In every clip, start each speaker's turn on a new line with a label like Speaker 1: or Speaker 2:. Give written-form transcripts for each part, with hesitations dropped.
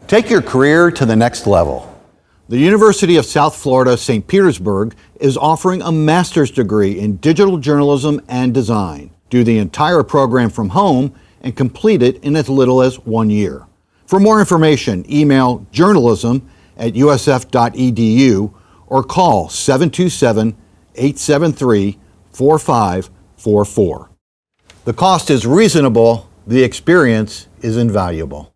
Speaker 1: Take your career to the next level. The University of South Florida, St. Petersburg is offering a master's degree in digital journalism and design. Do the entire program from home and complete it in as little as 1 year. For more information, email journalism@usf.edu or call 727-873-4544. The cost is reasonable, the experience is invaluable.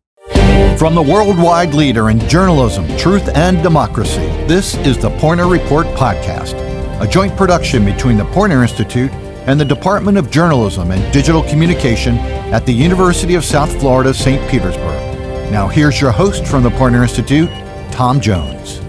Speaker 1: From the worldwide leader in journalism, truth, and democracy, this is the Poynter Report Podcast, a joint production between the Poynter Institute and the Department of Journalism and Digital Communication at the University of South Florida, St. Petersburg. Now here's your host from the Poynter Institute, Tom Jones.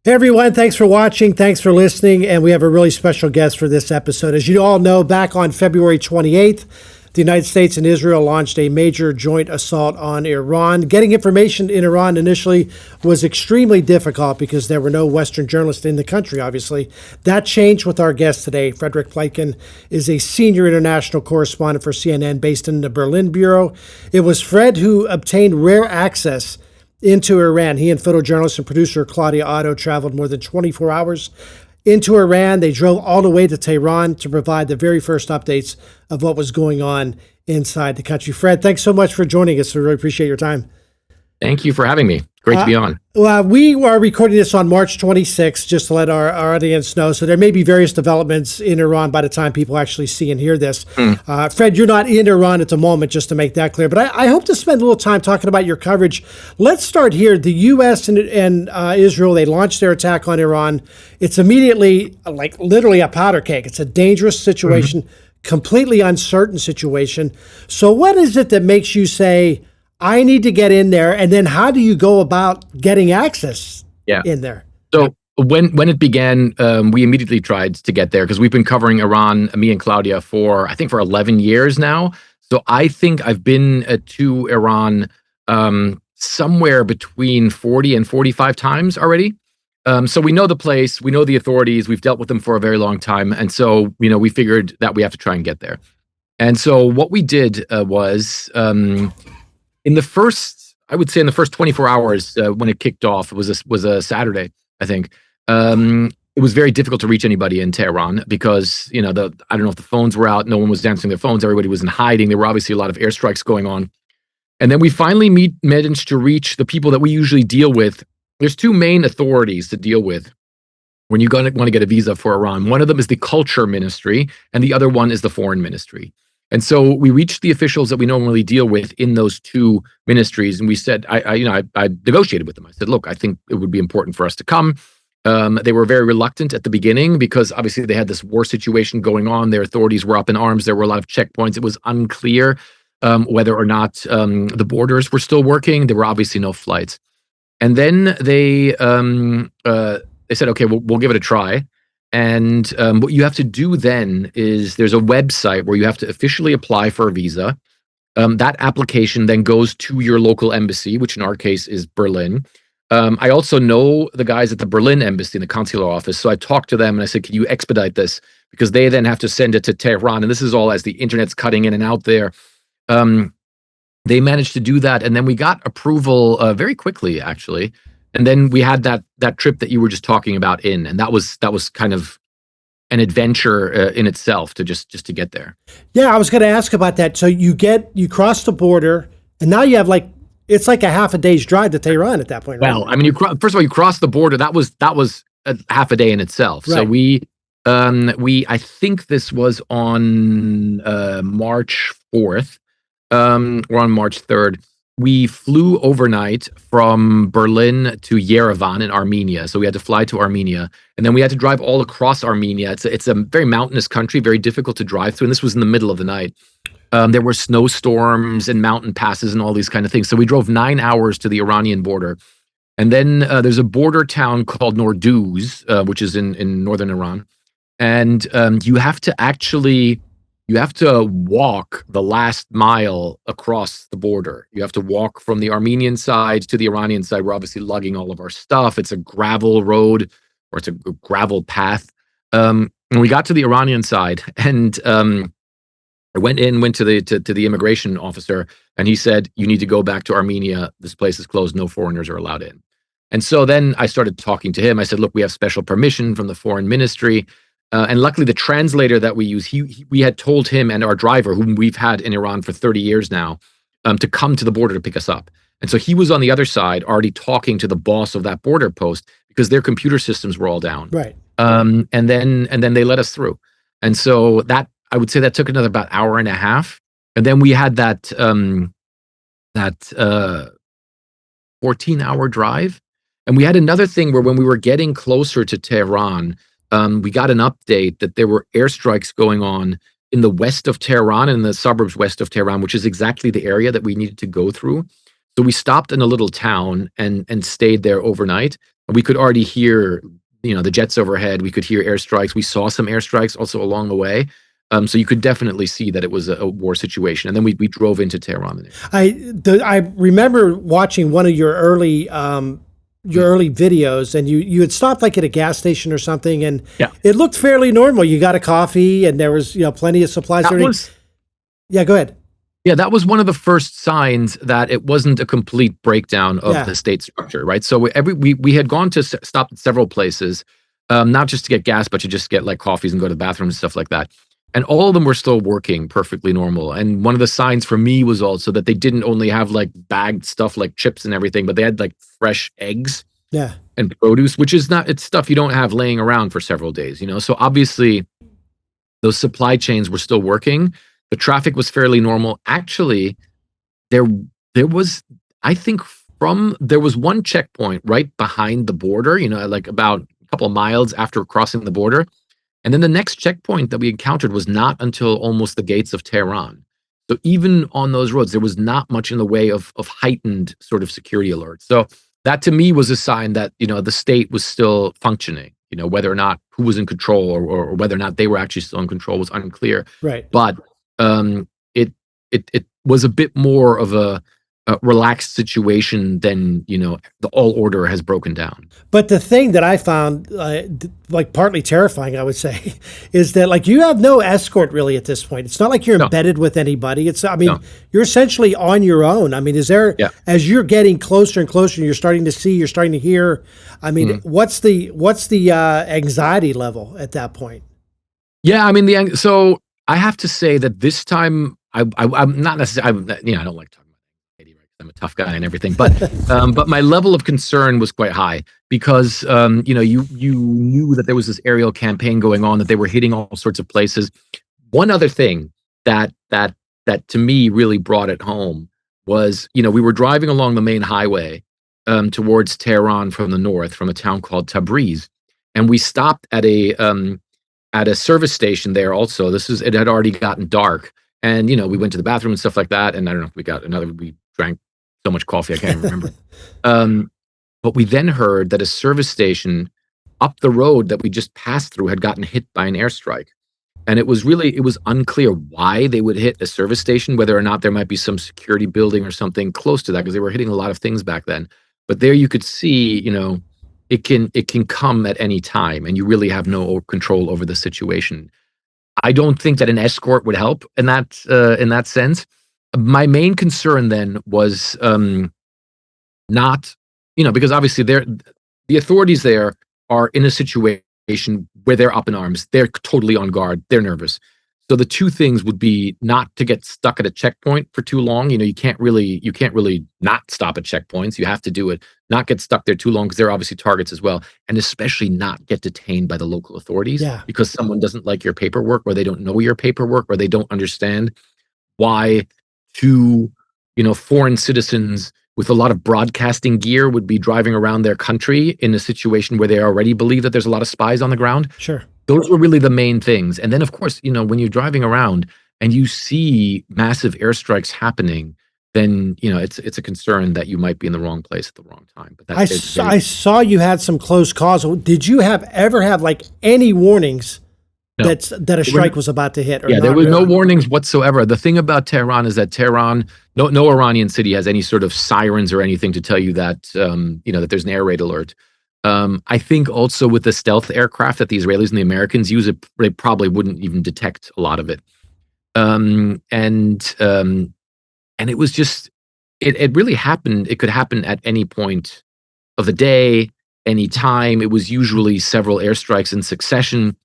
Speaker 2: Hey everyone, thanks for watching, thanks for listening, and we have a really special guest for this episode. As you all know, back on February 28th, the United States and Israel launched a major joint assault on Iran. Getting information in Iran initially was extremely difficult because there were no Western journalists in the country, obviously. That changed with our guest today. Frederik Pleitgen is a senior international correspondent for CNN based in the Berlin Bureau. It was Fred who obtained rare access into Iran. He and photojournalist and producer Claudia Otto traveled more than 24 hours into Iran. They drove all the way to Tehran to provide the very first updates of what was going on inside the country. Fred, thanks so much for joining us. We really appreciate your time.
Speaker 3: Thank you for having me. Great to be on.
Speaker 2: Well, we are recording this on March 26th, just to let our audience know. So there may be various developments in Iran by the time people actually see and hear this. Fred, you're not in Iran at the moment, just to make that clear. But I hope to spend a little time talking about your coverage. Let's start here. The U.S. and Israel, they launched their attack on Iran. It's immediately, like literally a powder keg. It's a dangerous situation, completely uncertain situation. So what is it that makes you say, I need to get in there, and then how do you go about getting access in there?
Speaker 3: So when it began, we immediately tried to get there because we've been covering Iran, me and Claudia, for 11 years now. So I think I've been to Iran somewhere between 40 and 45 times already. So we know the place, we know the authorities, we've dealt with them for a very long time. And so, we figured that we have to try and get there. And so what we did was... in the first 24 hours when it kicked off, it was a Saturday, I think. It was very difficult to reach anybody in Tehran because, I don't know if the phones were out. No one was answering their phones. Everybody was in hiding. There were obviously a lot of airstrikes going on. And then we finally managed to reach the people that we usually deal with. There's two main authorities to deal with when you're going to want to get a visa for Iran. One of them is the Culture Ministry, and the other one is the Foreign Ministry. And so we reached the officials that we normally deal with in those two ministries, and we said, I negotiated with them. I said, look, I think it would be important for us to come. They were very reluctant at the beginning because obviously they had this war situation going on. Their authorities were up in arms. There were a lot of checkpoints. It was unclear whether or not the borders were still working. There were obviously no flights. And then they said, okay, we'll give it a try. And what you have to do then is there's a website where you have to officially apply for a visa. That application then goes to your local embassy, which in our case is Berlin. I also know the guys at the Berlin embassy in the consular office. So I talked to them and I said, can you expedite this? Because they then have to send it to Tehran. And this is all as the internet's cutting in and out there. They managed to do that. And then we got approval very quickly, actually. And then we had that trip that you were just talking about and that was kind of an adventure in itself to just to get there.
Speaker 2: Yeah, I was going to ask about that. So you cross the border, and now you have it's like a half a day's drive to Tehran at that point. Right?
Speaker 3: Well, I mean, first of all, you cross the border. That was a half a day in itself. Right. So I think this was on March 4th or on March 3rd. We flew overnight from Berlin to Yerevan in Armenia. So we had to fly to Armenia, and then we had to drive all across Armenia. It's a very mountainous country, very difficult to drive through. And this was in the middle of the night. There were snowstorms and mountain passes and all these kind of things. So we drove 9 hours to the Iranian border. And then there's a border town called Norduz, which is in northern Iran. And you have to walk the last mile across the border. You have to walk from the Armenian side to the Iranian side. We're obviously lugging all of our stuff. It's a gravel road, or it's a gravel path. And we got to the Iranian side, and I went to the immigration officer, and he said, "You need to go back to Armenia. This place is closed. No foreigners are allowed in." And so then I started talking to him. I said, "Look, we have special permission from the foreign ministry." And luckily, the translator that we use, we had told him and our driver, whom we've had in Iran for 30 years now, to come to the border to pick us up. And so he was on the other side, already talking to the boss of that border post because their computer systems were all down.
Speaker 2: Right.
Speaker 3: And then they let us through. And so that, I would say, that took another about hour and a half. And then we had that 14-hour drive. And we had another thing where when we were getting closer to Tehran, we got an update that there were airstrikes going on in the west of Tehran, in the suburbs west of Tehran, which is exactly the area that we needed to go through. So we stopped in a little town and stayed there overnight. And we could already hear, the jets overhead. We could hear airstrikes. We saw some airstrikes also along the way. So you could definitely see that it was a war situation. And then we drove into Tehran.
Speaker 2: I remember watching one of your early videos, and you had stopped like at a gas station or something, and it looked fairly normal. You got a coffee, and there was plenty of supplies. Yeah, go ahead.
Speaker 3: Yeah, that was one of the first signs that it wasn't a complete breakdown of the state structure, right? So we had gone to stop at several places, not just to get gas, but to just get like coffees and go to the bathroom and stuff like that. And all of them were still working perfectly normal. And one of the signs for me was also that they didn't only have like bagged stuff like chips and everything, but they had like fresh eggs and produce, which is it's stuff you don't have laying around for several days, So obviously those supply chains were still working. The traffic was fairly normal. Actually, there was, I think there was one checkpoint right behind the border, like about a couple of miles after crossing the border. And then the next checkpoint that we encountered was not until almost the gates of Tehran. So even on those roads, there was not much in the way of heightened sort of security alerts. So that to me was a sign that, the state was still functioning. Whether or not who was in control or whether or not they were actually still in control was unclear.
Speaker 2: Right.
Speaker 3: But it was a bit more of a relaxed situation than the all order has broken down.
Speaker 2: But the thing that I found like partly terrifying, I would say, is that like you have no escort really at this point. It's not like you're embedded with anybody. You're essentially on your own. Is there as you're getting closer and closer, and you're starting to see, you're starting to hear. What's the anxiety level at that point?
Speaker 3: Yeah, so I have to say that this time I'm not necessarily. I don't like talking. I'm a tough guy and everything, but my level of concern was quite high because you knew that there was this aerial campaign going on, that they were hitting all sorts of places. One other thing that to me really brought it home was we were driving along the main highway towards Tehran from the north, from a town called Tabriz, and we stopped at a service station there. Also, it had already gotten dark, and we went to the bathroom and stuff like that. And I don't know if we drank so much coffee, I can't remember. But we then heard that a service station up the road that we just passed through had gotten hit by an airstrike. And it was unclear why they would hit a service station, whether or not there might be some security building or something close to that, because they were hitting a lot of things back then. But there you could see, it can come at any time, and you really have no control over the situation. I don't think that an escort would help in that sense. My main concern then was not, because obviously the authorities there are in a situation where they're up in arms. They're totally on guard. They're nervous. So the two things would be not to get stuck at a checkpoint for too long. You can't really not stop at checkpoints. You have to do it, not get stuck there too long, because they're obviously targets as well. And especially not get detained by the local authorities because someone doesn't like your paperwork, or they don't know your paperwork, or they don't understand why two, foreign citizens with a lot of broadcasting gear would be driving around their country in a situation where they already believe that there's a lot of spies on the ground.
Speaker 2: Sure.
Speaker 3: Those were really the main things. And then, of course, when you're driving around and you see massive airstrikes happening, then, it's a concern that you might be in the wrong place at the wrong time. But
Speaker 2: I saw you had some close calls. Did you ever have like any warnings that a strike was about to hit?
Speaker 3: There was no warnings whatsoever. The thing about Tehran is that no Iranian city has any sort of sirens or anything to tell you that, that there's an air raid alert. I think also with the stealth aircraft that the Israelis and the Americans use, they probably wouldn't even detect a lot of it. And it was just it really happened. It could happen at any point of the day, any time. It was usually several airstrikes in succession.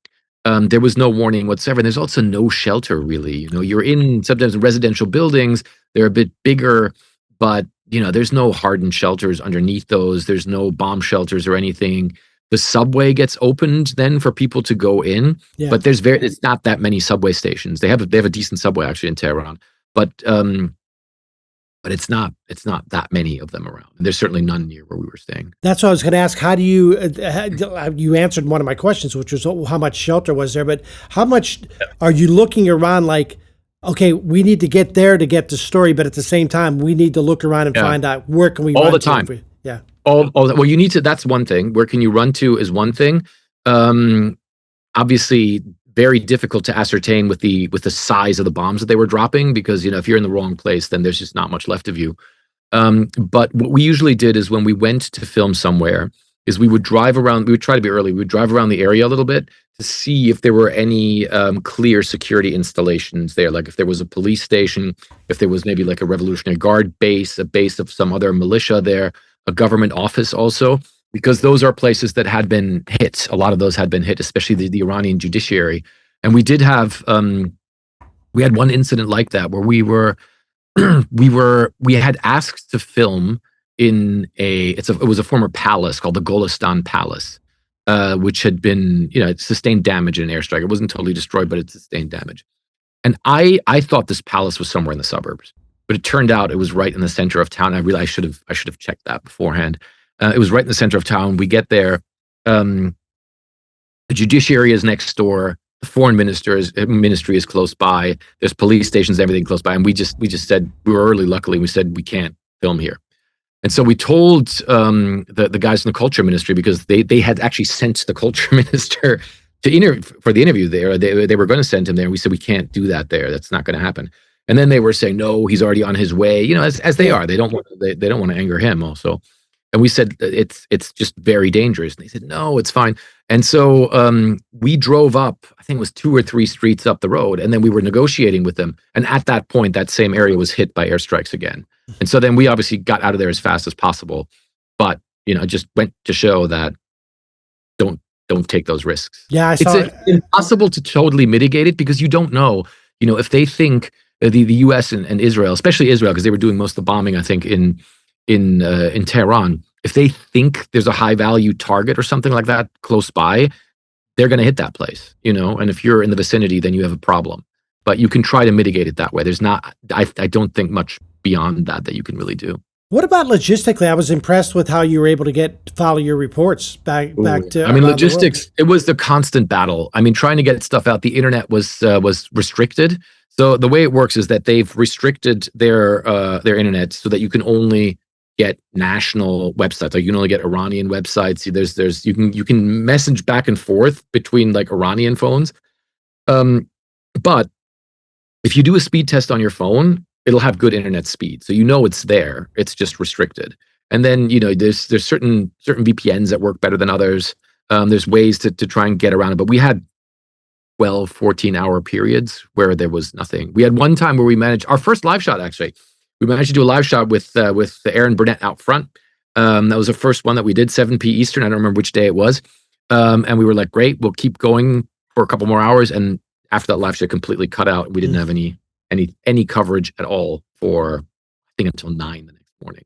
Speaker 3: There was no warning whatsoever. And there's also no shelter, really. You're in sometimes residential buildings. They're a bit bigger, but there's no hardened shelters underneath those. There's no bomb shelters or anything. The subway gets opened then for people to go in, but it's not that many subway stations. They have a decent subway actually in Tehran, but it's not that many of them around. And there's certainly none near where we were staying.
Speaker 2: That's what I was going to ask. How do you answered one of my questions, which was how much shelter was there, but how much are you looking around like, okay, we need to get there to get the story, but at the same time, we need to look around and find out where can we
Speaker 3: all
Speaker 2: run
Speaker 3: the time.
Speaker 2: Yeah.
Speaker 3: Well, you need to, that's one thing. Where can you run to is one thing. Obviously very difficult to ascertain with the size of the bombs that they were dropping, because if you're in the wrong place, then there's just not much left of you. But what we usually did is when we went to film somewhere is we would drive around. We would try to be early. We would drive around the area a little bit to see if there were any clear security installations there, like if there was a police station, if there was maybe like a Revolutionary Guard base, a base of some other militia there, a government office also, because those are places that had been hit. A lot of those had been hit, especially the Iranian judiciary. And we did have, we had one incident like that where we had asked to film in it was a former palace called the Golestan Palace, which had been, it sustained damage in an airstrike. It wasn't totally destroyed, but it sustained damage. And I thought this palace was somewhere in the suburbs, but it turned out it was right in the center of town. I should have checked that beforehand. It was right in the center of town. We get there. The judiciary is next door. The foreign ministry is close by. There's police stations, everything close by. And we just said, we were early, luckily. We said, we can't film here. And so we told the guys in the culture ministry, because they had actually sent the culture minister for the interview there. They were going to send him there. And we said, we can't do that there. That's not going to happen. And then they were saying, no, he's already on his way. As they are. They don't want to anger him also. And we said, it's just very dangerous. And they said, no, it's fine. And so we drove up, I think it was 2 or 3 streets up the road, and then we were negotiating with them. And at that point, that same area was hit by airstrikes again. And so then we obviously got out of there as fast as possible. But, it just went to show that don't take those risks.
Speaker 2: Yeah, I saw
Speaker 3: it's impossible to totally mitigate it, because you don't know, if they think the US and Israel, especially Israel, because they were doing most of the bombing, I think, in Tehran, if they think there's a high value target or something like that close by, they're going to hit that place, and if you're in the vicinity, then you have a problem. But you can try to mitigate it that way. There's not, I don't think much beyond that you can really do.
Speaker 2: What about logistically? I was impressed with how you were able to follow your reports back to.
Speaker 3: I mean, logistics, it was the constant battle. I mean, trying to get stuff out. The internet was restricted. So the way it works is that they've restricted their internet so that you can only get national websites. Like you can only get Iranian websites. There's you can message back and forth between like Iranian phones. But if you do a speed test on your phone, it'll have good internet speed. So it's there. It's just restricted. And then, there's certain VPNs that work better than others. There's ways to try and get around it. But we had 12, 14-hour periods where there was nothing. We had one time where we managed, our first live shot actually, we managed to do a live shot with Aaron Burnett out front. That was the first one that we did, 7 p. Eastern. I don't remember which day it was. And we were like, great, we'll keep going for a couple more hours. And after that live shot completely cut out, we didn't have any coverage at all for, I think, until 9 the next morning.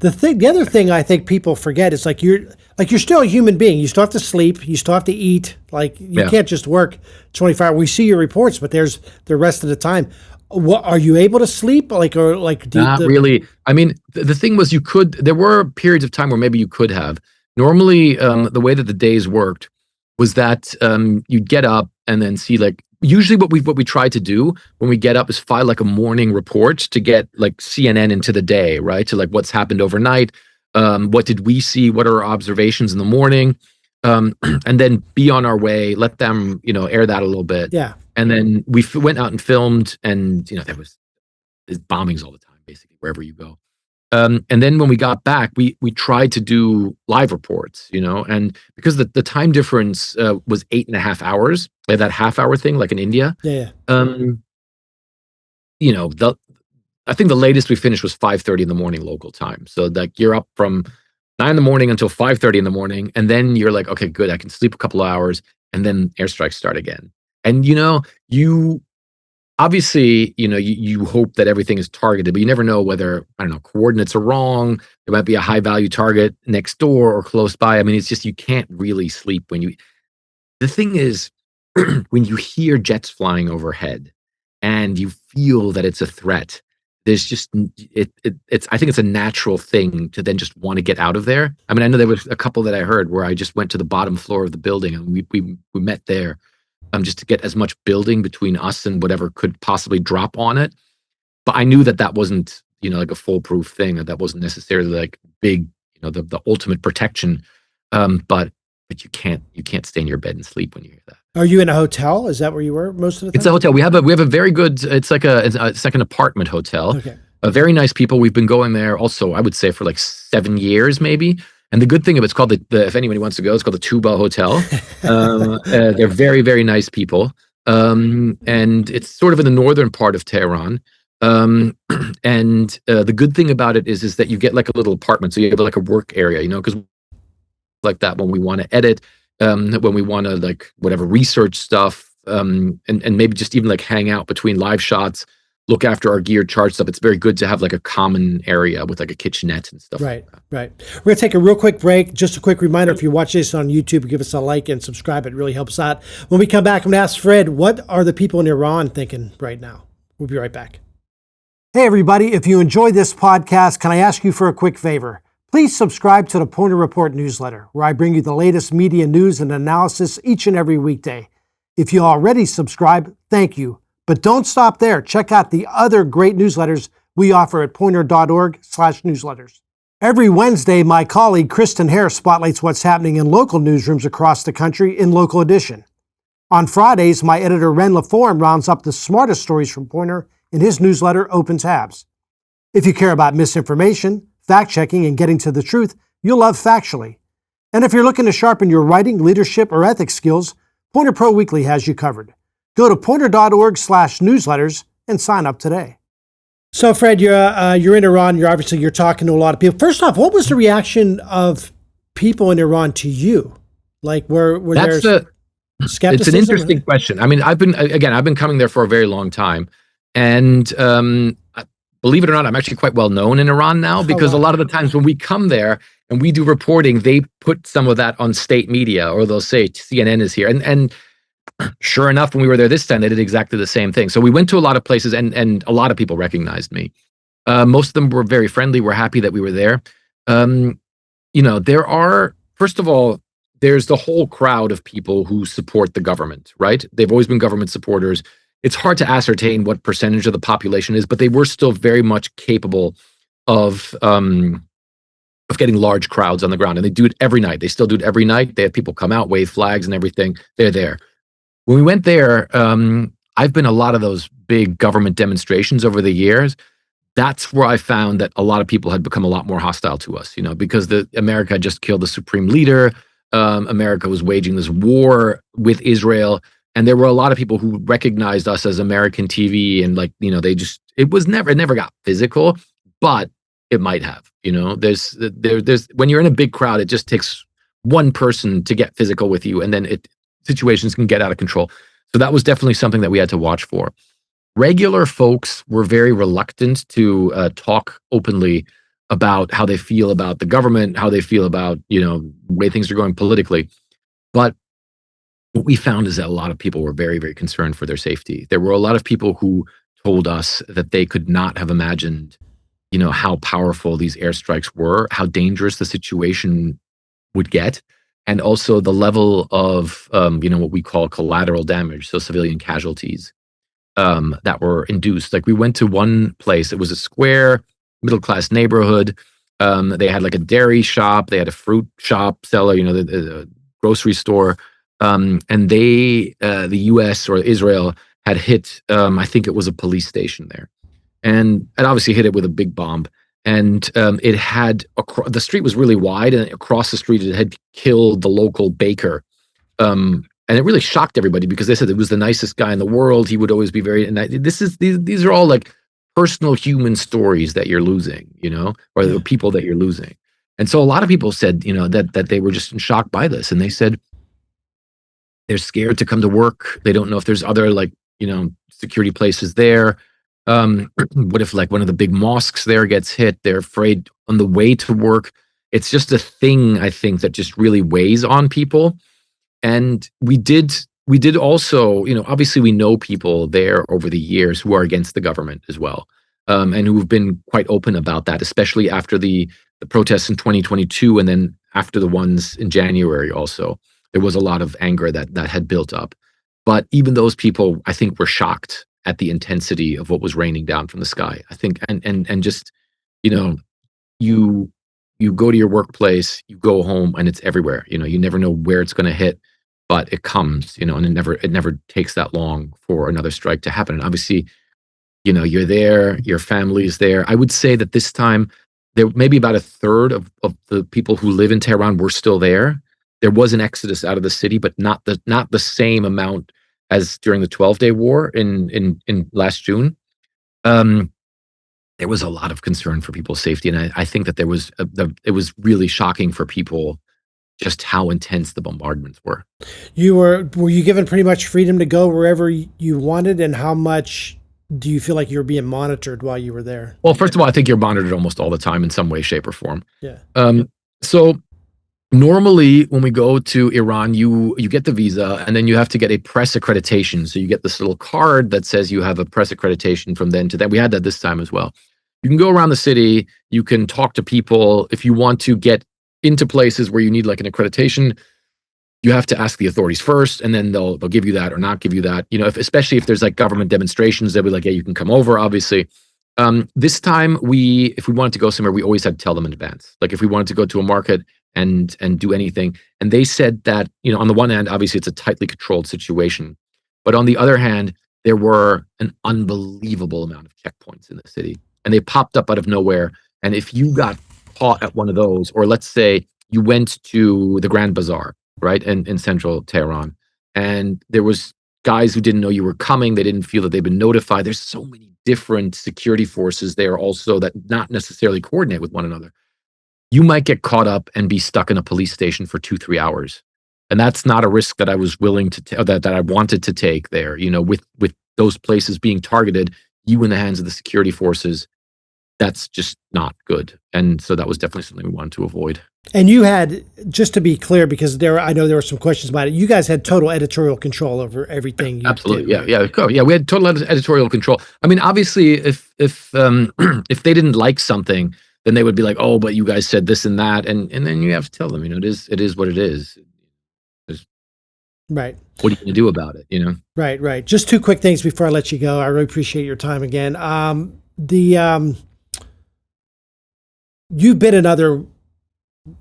Speaker 2: The other thing I think people forget is you're still a human being. You still have to sleep. You still have to eat. You can't just work 24 hours. We see your reports, but there's the rest of the time. What are you able to sleep? Not
Speaker 3: really. I mean, the thing was, there were periods of time where maybe you could have. Normally, the way that the days worked was that you'd get up and then see usually what we try to do when we get up is file a morning report to get CNN into the day, right? To what's happened overnight. What did we see? What are our observations in the morning? And then be on our way, let them, air that a little bit.
Speaker 2: Yeah.
Speaker 3: And then we went out and filmed, and there was bombings all the time, basically wherever you go. And then when we got back, we tried to do live reports, and because the time difference was 8.5 hours, that half-hour thing, like in India.
Speaker 2: Yeah.
Speaker 3: I think the latest we finished was 5:30 in the morning local time. So like you're up from 9 in the morning until 5:30 in the morning, and then you're like, okay, good, I can sleep a couple of hours, and then airstrikes start again. And you obviously, you hope that everything is targeted, but you never know whether, I don't know, coordinates are wrong. There might be a high value target next door or close by. I mean, it's just you can't really sleep when you. The thing is, when you hear jets flying overhead and you feel that it's a threat, there's just it's. I think it's a natural thing to then just want to get out of there. I mean, I know there was a couple that I heard where I just went to the bottom floor of the building and we met there, just to get as much building between us and whatever could possibly drop on it. But I knew that wasn't like a foolproof thing, that wasn't necessarily like big, the ultimate protection. But you can't stay in your bed and sleep when you hear that.
Speaker 2: Are you in a hotel? Is that where you were most of the time?
Speaker 3: It's a hotel. We have a very good. It's like it's like an apartment hotel.
Speaker 2: Okay.
Speaker 3: Very nice people. We've been going there also, I would say, for like 7 years maybe. And the good thing of it's called the if anybody wants to go, it's called the Tuba Hotel. They're very, very nice people. And it's sort of in the northern part of Tehran. And the good thing about it is that you get like a little apartment. So you have like a work area, because like that when we want to edit, when we want to like whatever research stuff, and maybe just even like hang out between live shots, look after our gear, charge stuff. It's very good to have like a common area with like a kitchenette and stuff.
Speaker 2: Right. We're going to take a real quick break. Just a quick reminder, if you watch this on YouTube, give us a like and subscribe. It really helps out. When we come back, I'm going to ask Fred, what are the people in Iran thinking right now? We'll be right back. Hey, everybody. If you enjoy this podcast, can I ask you for a quick favor? Please subscribe to the Poynter Report newsletter, where I bring you the latest media news and analysis each and every weekday. If you already subscribe, thank you. But don't stop there. Check out the other great newsletters we offer at poynter.org/newsletters. Every Wednesday, my colleague Kristen Hare spotlights what's happening in local newsrooms across the country in Local Edition. On Fridays, my editor Ren LaForme rounds up the smartest stories from Poynter in his newsletter, Open Tabs. If you care about misinformation, fact-checking, and getting to the truth, you'll love Factually. And if you're looking to sharpen your writing, leadership, or ethics skills, Poynter Pro Weekly has you covered. Go to poynter.org/newsletters and sign up today. So, Fred, you're in Iran. You're talking to a lot of people. First off, what was the reaction of people in Iran to you? Like, were there skepticism?
Speaker 3: It's an interesting question. I mean, I've been coming there for a very long time, and believe it or not, I'm actually quite well known in Iran now, because a lot of the times when we come there and we do reporting, they put some of that on state media, or they'll say CNN is here. And sure enough, when we were there this time, they did exactly the same thing. So we went to a lot of places, and a lot of people recognized me. Most of them were very friendly. We're happy that we were there. First of all, there's the whole crowd of people who support the government, right? They've always been government supporters. It's hard to ascertain what percentage of the population is, but they were still very much capable of getting large crowds on the ground. And they do it every night. They still do it every night. They have people come out, wave flags and everything. They're there. When we went there, I've been a lot of those big government demonstrations over the years. That's where I found that a lot of people had become a lot more hostile to us, because America had just killed the supreme leader. America was waging this war with Israel. And there were a lot of people who recognized us as American TV, and it never got physical, but it might have. There's when you're in a big crowd, it just takes one person to get physical with you, and then situations can get out of control. So that was definitely something that we had to watch for. Regular folks were very reluctant to talk openly about how they feel about the government, how they feel about the way things are going politically, but what we found is that a lot of people were very, very concerned for their safety. There were a lot of people who told us that they could not have imagined, how powerful these airstrikes were, how dangerous the situation would get, and also the level of, what we call collateral damage, so civilian casualties that were induced. Like we went to one place, it was a square, middle-class neighborhood. They had like a dairy shop, they had a fruit shop seller, the grocery store. And the U.S. or Israel had hit, I think it was a police station there, and obviously hit it with a big bomb. And it had the street was really wide, and across the street it had killed the local baker, And it really shocked everybody because they said it was the nicest guy in the world. He would always be very, and these are all like personal human stories that you're losing, or the people that you're losing. And so a lot of people said, that they were just in shock by this. And they said they're scared to come to work. They don't know if there's other security places there. What if like one of the big mosques there gets hit? They're afraid on the way to work. It's just a thing, I think, that just really weighs on people. And we did also, obviously we know people there over the years who are against the government as well, and who've been quite open about that, especially after the protests in 2022, and then after the ones in January also. There was a lot of anger that had built up. But even those people, I think, were shocked at the intensity of what was raining down from the sky. I think, and just, you go to your workplace, you go home, and it's everywhere. You never know where it's going to hit, but it comes, and it never takes that long for another strike to happen. And obviously, you're there, your family's there. I would say that this time, there maybe about a third of the people who live in Tehran were still there. There was an exodus out of the city, but not the same amount as during the 12-day war in last June. There was a lot of concern for people's safety, and I think that it was really shocking for people just how intense the bombardments were.
Speaker 2: Were you given pretty much freedom to go wherever you wanted, and how much do you feel like you were being monitored while you were there?
Speaker 3: Well, first of all, I think you're monitored almost all the time in some way, shape, or form.
Speaker 2: Yeah.
Speaker 3: So normally when we go to Iran, you get the visa, and then you have to get a press accreditation. So you get this little card that says you have a press accreditation from then to then. We had that this time as well. You can go around the city. You can talk to people. If you want to get into places where you need like an accreditation, you have to ask the authorities first, and then they'll give you that or not give you that. Especially if there's like government demonstrations, they'll be like, yeah, you can come over, obviously. This time, if we wanted to go somewhere, we always had to tell them in advance. Like if we wanted to go to a market and do anything. And they said that, on the one hand, obviously it's a tightly controlled situation. But on the other hand, there were an unbelievable amount of checkpoints in the city. And they popped up out of nowhere. And if you got caught at one of those, or let's say you went to the Grand Bazaar, right, in central Tehran, and there was guys who didn't know you were coming, they didn't feel that they'd been notified. There's so many different security forces there also that not necessarily coordinate with one another. You might get caught up and be stuck in a police station for 2-3 hours. And that's not a risk that I was willing to that I wanted to take there, with those places being targeted, you in the hands of the security forces. That's just not good. And so that was definitely something we wanted to avoid.
Speaker 2: And you had, just to be clear, because I know there were some questions about it, you guys had total editorial control over everything you
Speaker 3: Absolutely.
Speaker 2: did,
Speaker 3: right? Yeah. We had total editorial control. I mean, obviously, if if they didn't like something, then they would be like, oh, but you guys said this and that. And then you have to tell them, it is what it is.
Speaker 2: Right.
Speaker 3: What are you going to do about it,
Speaker 2: Right. Just two quick things before I let you go. I really appreciate your time again. You've been in other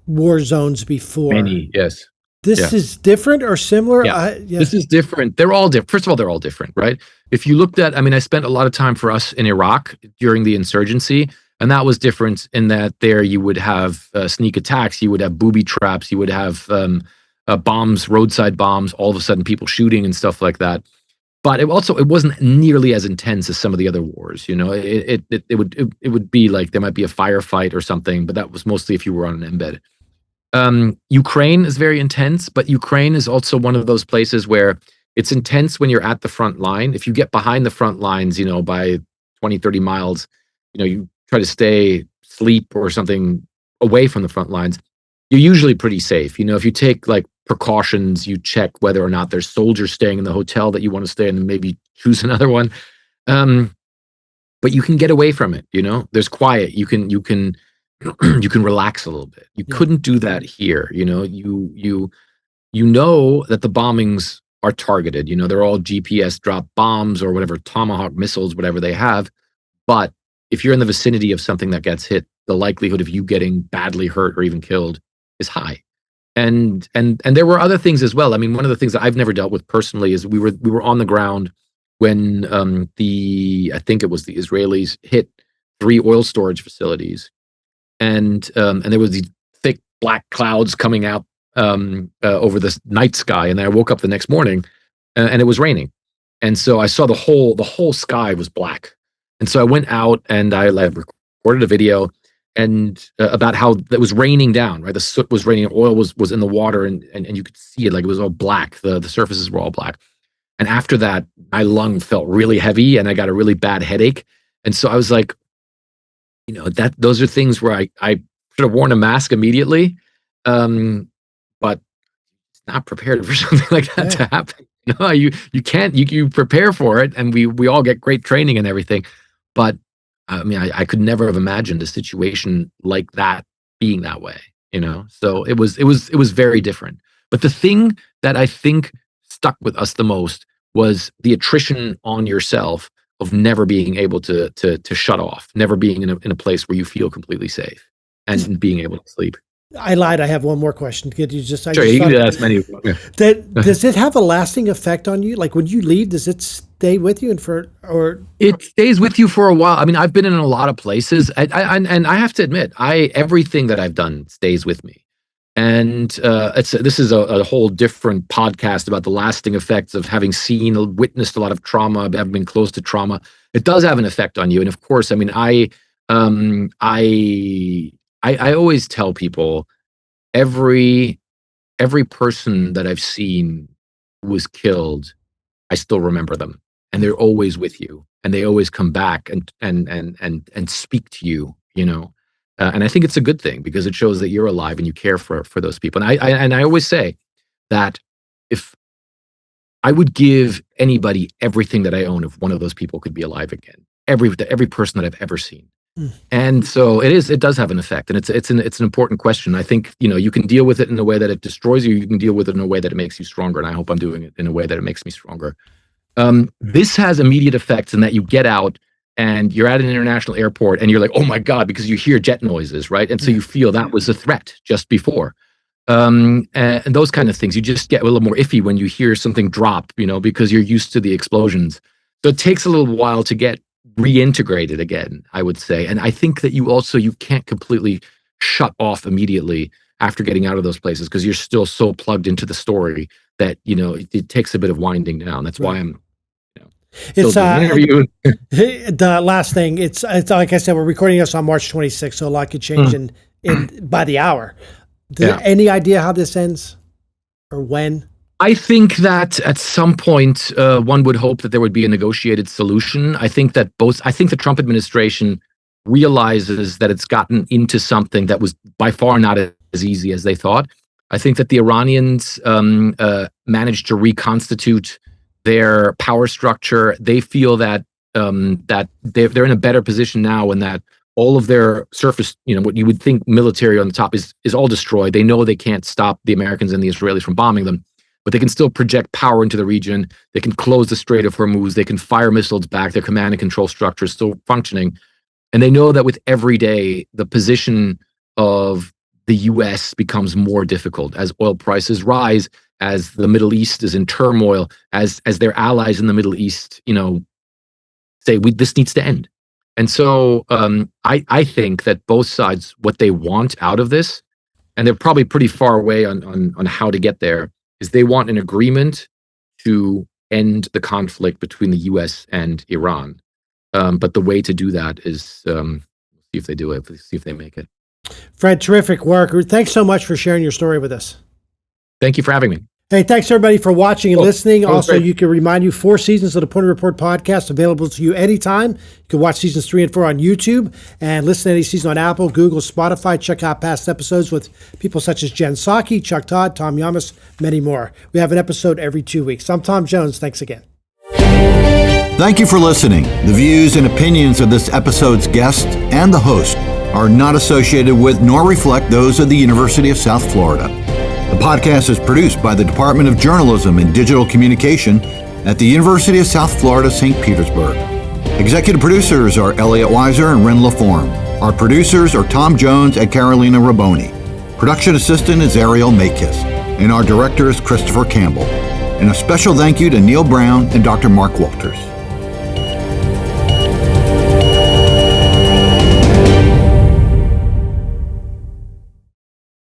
Speaker 2: war zones before.
Speaker 3: Many, yes.
Speaker 2: This is different or similar?
Speaker 3: Yeah. This is different. They're all different. First of all, they're all different, right? If you looked at, I spent a lot of time for us in Iraq during the insurgency, and that was different in that there you would have sneak attacks, you would have booby traps, you would have bombs, roadside bombs, all of a sudden people shooting and stuff like that. But it wasn't nearly as intense as some of the other wars. It would be like there might be a firefight or something, but that was mostly if you were on an embed. Ukraine is very intense, but Ukraine is also one of those places where it's intense when you're at the front line. If you get behind the front lines, by 20, 30 miles, you try to sleep or something away from the front lines, you're usually pretty safe. If you take like precautions, you check whether or not there's soldiers staying in the hotel that you want to stay in and maybe choose another one. But you can get away from it, there's quiet. You can you can relax a little bit. You couldn't do that here. You know that the bombings are targeted. They're all GPS drop bombs or whatever, Tomahawk missiles, whatever they have. But if you're in the vicinity of something that gets hit, the likelihood of you getting badly hurt or even killed is high. And there were other things as well. One of the things that I've never dealt with personally is we were on the ground when I think it was the Israelis hit 3 oil storage facilities, and there was these thick black clouds coming out over this night sky, and then I woke up the next morning, and it was raining, and so I saw the whole sky was black, and so I went out and I recorded a video and about how it was raining down. Right, the soot was raining, oil was in the water, and you could see it, like it was all black. The surfaces were all black. And after that, my lung felt really heavy, and I got a really bad headache. And so I was like, those are things where I should have worn a mask immediately, but not prepared for something like that to happen. You can't. You prepare for it, and we all get great training and everything. But I mean, I could never have imagined a situation like that being that way. So it was very different. But the thing that I think stuck with us the most was the attrition on yourself of never being able to shut off, never being in a place where you feel completely safe and being able to sleep.
Speaker 2: I lied. I have one more question. Could you just?
Speaker 3: Sure, you can ask many. Yeah.
Speaker 2: Does it have a lasting effect on you? Like when you leave, does it stay with you or?
Speaker 3: It stays with you for a while. I mean, I've been in a lot of places, and I have to admit, everything that I've done stays with me. And this is a whole different podcast about the lasting effects of having witnessed a lot of trauma, having been close to trauma. It does have an effect on you, and of course, I mean, I always tell people every person that I've seen who was killed, I still remember them, and they're always with you, and they always come back and speak to you, and I think it's a good thing because it shows that you're alive and you care for those people. And I always say that if I would give anybody everything that I own if one of those people could be alive again, every person that I've ever seen. And so it does have an effect, and it's an important question. I think you can deal with it in a way that it destroys you. You can deal with it in a way that it makes you stronger, and I hope I'm doing it in a way that it makes me stronger. This has immediate effects in that you get out and you're at an international airport and you're like, oh my God, because you hear jet noises, right? And so you feel that was a threat just before. And those kind of things, you just get a little more iffy when you hear something drop, because you're used to the explosions. So it takes a little while to get reintegrated again, I would say. And I think that you can't completely shut off immediately after getting out of those places because you're still so plugged into the story that, it takes a bit of winding down. That's why I'm
Speaker 2: it's the last thing. It's like I said, we're recording this on March 26th, so a lot could change in by the hour. Any idea how this ends or when?
Speaker 3: I think that at some point, one would hope that there would be a negotiated solution. I think the Trump administration realizes that it's gotten into something that was by far not as easy as they thought. I think that the Iranians managed to reconstitute their power structure. They feel that they're in a better position now, and that all of their surface, what you would think military on the top is all destroyed. They know they can't stop the Americans and the Israelis from bombing them, but they can still project power into the region. They can close the Strait of Hormuz. They can fire missiles back. Their command and control structure is still functioning. And they know that with every day, the position of the U.S. becomes more difficult as oil prices rise, as the Middle East is in turmoil, as their allies in the Middle East, say this needs to end. And so I think that both sides, what they want out of this, and they're probably pretty far away on how to get there, is they want an agreement to end the conflict between the U.S. and Iran. But the way to do that is see if they do it, see if they make it.
Speaker 2: Fred, terrific work. Thanks so much for sharing your story with us.
Speaker 3: Thank you for having me.
Speaker 2: Hey, thanks everybody for watching and listening. Also, you can remind you 4 seasons of the Poynter Report podcast available to you anytime. You can watch seasons 3 and 4 on YouTube and listen to any season on Apple, Google, Spotify. Check out past episodes with people such as Jen Psaki, Chuck Todd, Tom Yamas, many more. We have an episode every 2 weeks. I'm Tom Jones. Thanks again.
Speaker 1: Thank you for listening. The views and opinions of this episode's guest and the host are not associated with nor reflect those of the University of South Florida. The podcast is produced by the Department of Journalism and Digital Communication at the University of South Florida, St. Petersburg. Executive producers are Elliot Weiser and Ren LaForme. Our producers are Tom Jones and Carolina Raboni. Production assistant is Ariel Makis. And our director is Christopher Campbell. And a special thank you to Neil Brown and Dr. Mark Walters.